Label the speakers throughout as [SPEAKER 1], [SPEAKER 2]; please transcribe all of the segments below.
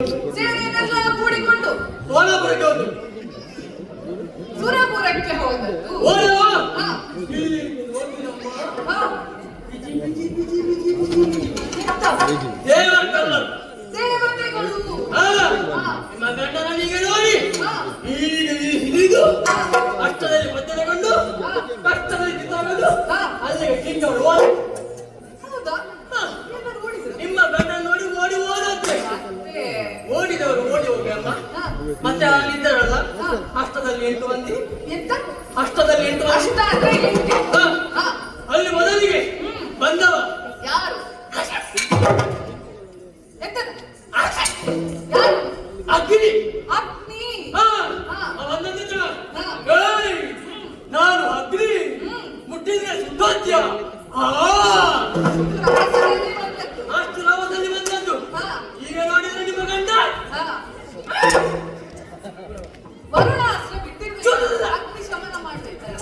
[SPEAKER 1] ಸೇನೆಯನ್ನೆಲ್ಲ ಕೂಡಿಕೊಂಡು
[SPEAKER 2] ಸೋಲಾಪುರಕ್ಕೆ ಹೋದ್ರು.
[SPEAKER 1] ಸುರಪುರಕ್ಕೆ ಹೋದದ್ದು. ದೇವತೆಗಳು
[SPEAKER 2] ನಿಮ್ಮ ಗಂಡನಿಗೆ ನೋಡಿ ಈಗ ಹಿಡಿದು ಅಷ್ಟದಲ್ಲಿ ಮಧ್ಯದಗೊಂಡು ಕಷ್ಟದಲ್ಲಿ ಕಿತ್ತಾಗಲು ಅಲ್ಲಿಗೆ ಕಿಂಡವರು
[SPEAKER 1] ಹೌದಾ?
[SPEAKER 2] ನಿಮ್ಮ ಗಂಡ ನೋಡಿ ಓಡಿ ಹೋದಂತೆ ಓಡಿದವರು ಓಡಿ ಹೋಗಿ ಅಮ್ಮ. ಮತ್ತೆ ಅಲ್ಲಿದ್ದಾರಲ್ಲ ಅಷ್ಟದಲ್ಲಿ 8 ಮಂದಿ.
[SPEAKER 1] ಎಂತ
[SPEAKER 2] ಅಷ್ಟದಲ್ಲಿ 8 ಮಂದಿ.
[SPEAKER 1] ಅಷ್ಟ ಅಂದ್ರೆ ಎಂಟು.
[SPEAKER 2] ಅಲ್ಲಿ ಮೊದಲಿಗೆ ಬಂದವ
[SPEAKER 1] ಯಾರು? ಎಂತ ಯಾರು?
[SPEAKER 2] ಅಗ್ನಿ.
[SPEAKER 1] ಅಗ್ನಿ.
[SPEAKER 2] ನಾನು ಅಗ್ನಿ ಮುಟ್ಟಿದ್ರೆ ಸುದ್ದೋತ್ಯ.
[SPEAKER 1] ರಭಸದಲ್ಲಿ ಬಂದದ್ದು.
[SPEAKER 2] ಅಷ್ಟು ರವದಲ್ಲಿ ಬಂದದ್ದು. ಈಗ ನೋಡಿದ್ರೆ ನಿಮ್ಮ ಗಂಡ
[SPEAKER 1] ವರುಣಾಸ್ತ್ರ ಬಿಟ್ಟಿದ್ದು ಅಗ್ನಿ ಶಮನ ಮಾಡ್ತಿದ್ದಾರೆ.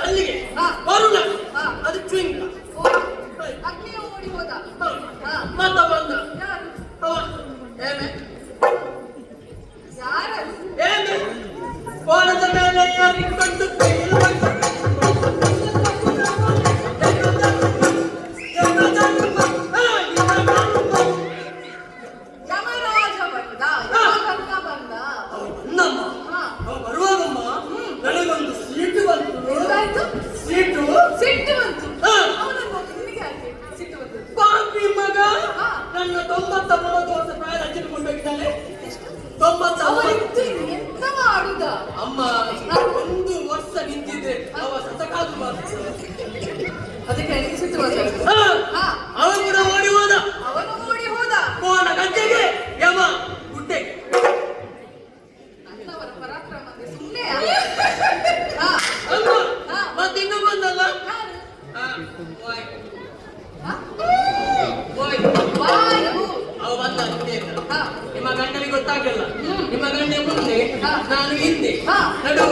[SPEAKER 2] ಅಲ್ಲಿಗೆ ವರುಣ ಅದು ಚ್ವಿಂಗ.
[SPEAKER 1] ಅಗ್ನಿಯ ಓಡಿ ಹೋದ.
[SPEAKER 2] ಮತ ಬಂದ
[SPEAKER 1] ಯಾರು?
[SPEAKER 2] ಅವ ಏಮೆ
[SPEAKER 1] ಯಾರು?
[SPEAKER 2] ಏಮೆ ಕೋಲದ ಮೇಲೆ ಯಾರಿಕೊಂಡು
[SPEAKER 1] ಯಮರಾಜ ಬಂದ. ಯಮಕರ್ಣ ಬಂದ.
[SPEAKER 2] ನಮ್ಮ ಬರುವಾಗಮ್ಮ ನನಗೊಂದು ಸೀಟು ಬಂತು.
[SPEAKER 1] ಏನಾಯ್ತು?
[SPEAKER 2] ಸೀಟು
[SPEAKER 1] ಸಿಟ್ಟು ಬಂತು. ಅವನನ್ನು ನೋಡಿ ನಿನಗೆ ಯಾಕೆ ಸಿಟ್ಟು ಬಂತು?
[SPEAKER 2] ಪಾಪಿ ಮಗ ನನ್ನ 99 ವರ್ಷ ಪ್ರಾಯ ಹಚ್ಚಿಕೊಂಡು ಹೋಗಿದ್ದಾನೆ. 99
[SPEAKER 1] ಅವರಿದ್ದು ಎಂತ ಮಾಡುದ?
[SPEAKER 2] ಅಮ್ಮ 1 ವರ್ಷ ನಿಂತಿದ್ರೆ ಅವ ಸತಕಾದು ಮಾಡ್ತಾರೆ.
[SPEAKER 1] ಅದಕ್ಕೆ ನನಗೆ ಸಿಟ್ಟು ಬಂತು.
[SPEAKER 2] ಅವನು ಕೂಡ ಓಡಿ ಹೋದ.
[SPEAKER 1] ಅವನು ಓಡಿ ಹೋದ.
[SPEAKER 2] ಕೋಣ ಗದ್ದೆಗೆ ಯಮ ಗುಡ್ಡೆಗೆ.
[SPEAKER 1] ನನ್ನವರ ಪರಾಕ್ರಮ ಅಂದ್ರೆ ಸುಮ್ಮನೆ
[SPEAKER 2] ಅಮ್ಮ ಮತ್ತೆ ಇನ್ನು ಬಂದಲ್ಲ ಅವ ಬಂದ ನಿಮ್ಮ ಗಂಡನಿಗೆ ಗೊತ್ತಾಗಲ್ಲ. ನಿಮ್ಮ ಗಂಡ ಮುಂದೆ ನಾನು ಹಿಂದೆ ನಡುವ